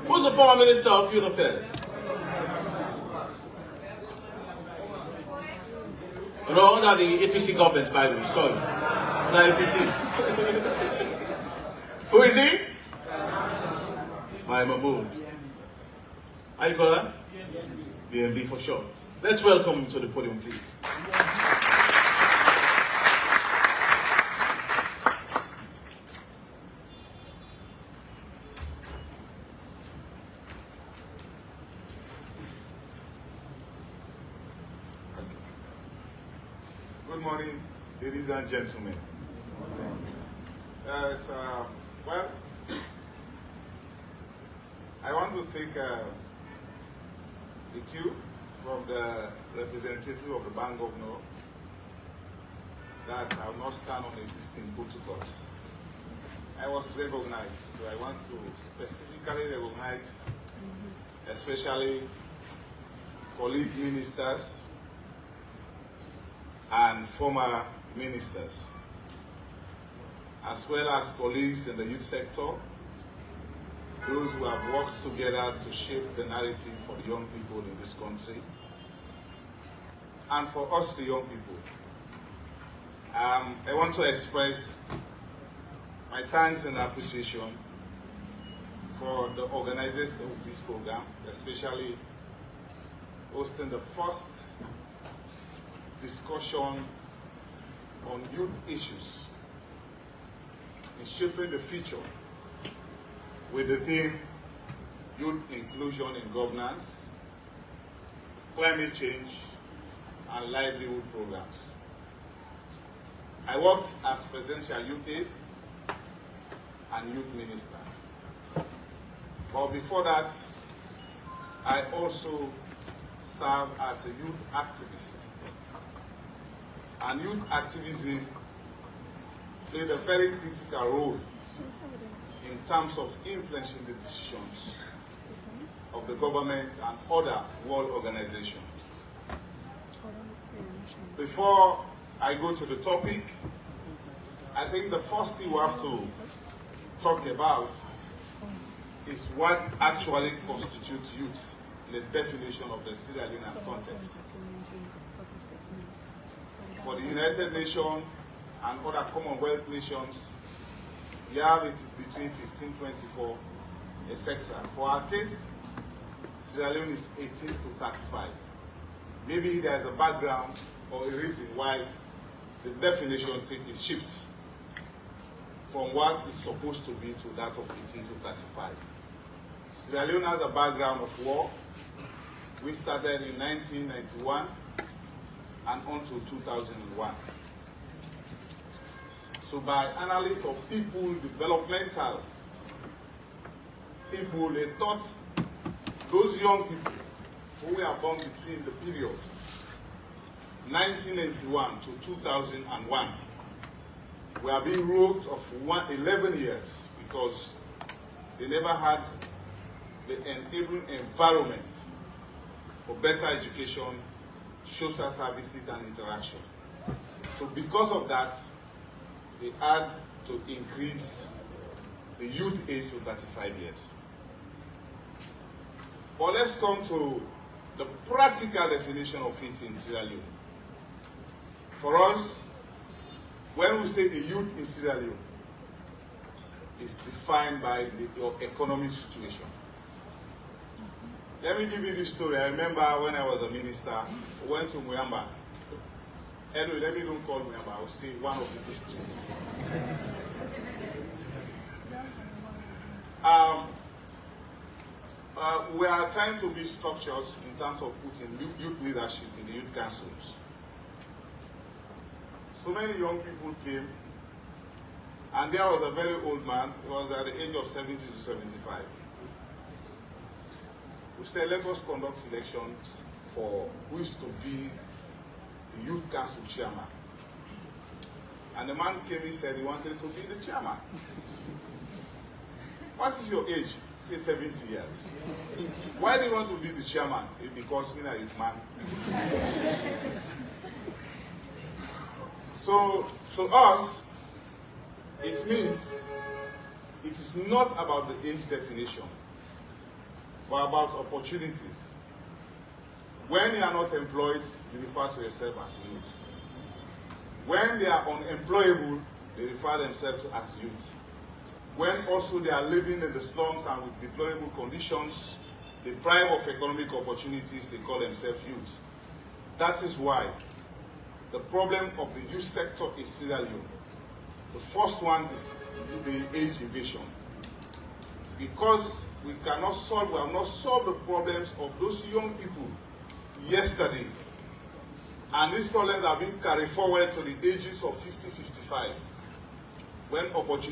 Who's the former Minister of Youth Affairs? No, under the APC government, by the way, sorry. Under APC. Who is he? My Mahmoud. How you call that? Bmb for short. Let's welcome him to the podium, please. Good morning, ladies and gentlemen. Well, I want to take the cue from the representative of the Bank Governor that I will not stand on existing protocols. I was recognized, so I want to specifically recognize especially colleague ministers and former ministers, as well as colleagues in the youth sector, those who have worked together to shape the narrative for the young people in this country, and for us, the young people. I want to express my thanks and appreciation for the organizers of this program, especially hosting the first discussion on youth issues in shaping the future with the theme Youth Inclusion in Governance, Climate Change, and Livelihood Programs. I worked as Presidential Youth Aide and Youth Minister. But before that, I also served as a youth activist. And youth activism played a very critical role in terms of influencing the decisions of the government and other world organizations. Before I go to the topic, I think the first thing we have to talk about is what actually constitutes youth in the definition of the Sierra Leonean context. For the United Nations and other Commonwealth nations, we have it is between 15 to 24, etc. For our case, Sierra Leone is 18 to 35. Maybe there's a background or a reason why the definition is shift from what is supposed to be to that of 18 to 35. Sierra Leone has a background of war. We started in 1991 and on to 2001. So by analysis of people, developmental people, they thought those young people who were born between the period 1991 to 2001 were being robbed of 11 years because they never had the enabling environment for better education, social services, and interaction. So because of that, they had to increase the youth age to 35 years. But let's come to the practical definition of it in Sierra Leone. For us, when we say the youth in Sierra Leone, it's defined by your economic situation. Let me give you this story. I remember when I was a minister, I went to Muyamba. Anyway, let me don't call Muyamba, I will say one of the districts. We are trying to build structures in terms of putting youth leadership in the youth councils. So many young people came, and there was a very old man. He was at the age of 70 to 75. We said, let us conduct elections for who is to be the youth council chairman. And the man came and said he wanted to be the chairman. What is your age? Say 70 years. Why do you want to be the chairman? Because me a youth man. So to us, it means it is not about the age definition. but about opportunities. When you are not employed, you refer to yourself as youth. When they are unemployable, they refer themselves to as youth. When also they are living in the slums and with deplorable conditions, deprived of economic opportunities, they call themselves youth. That is why the problem of the youth sector is Sierra Leone. The first one is the age invasion. Because we have not solved the problems of those young people yesterday. And these problems are being carried forward to the ages of 50, 55, when opportunity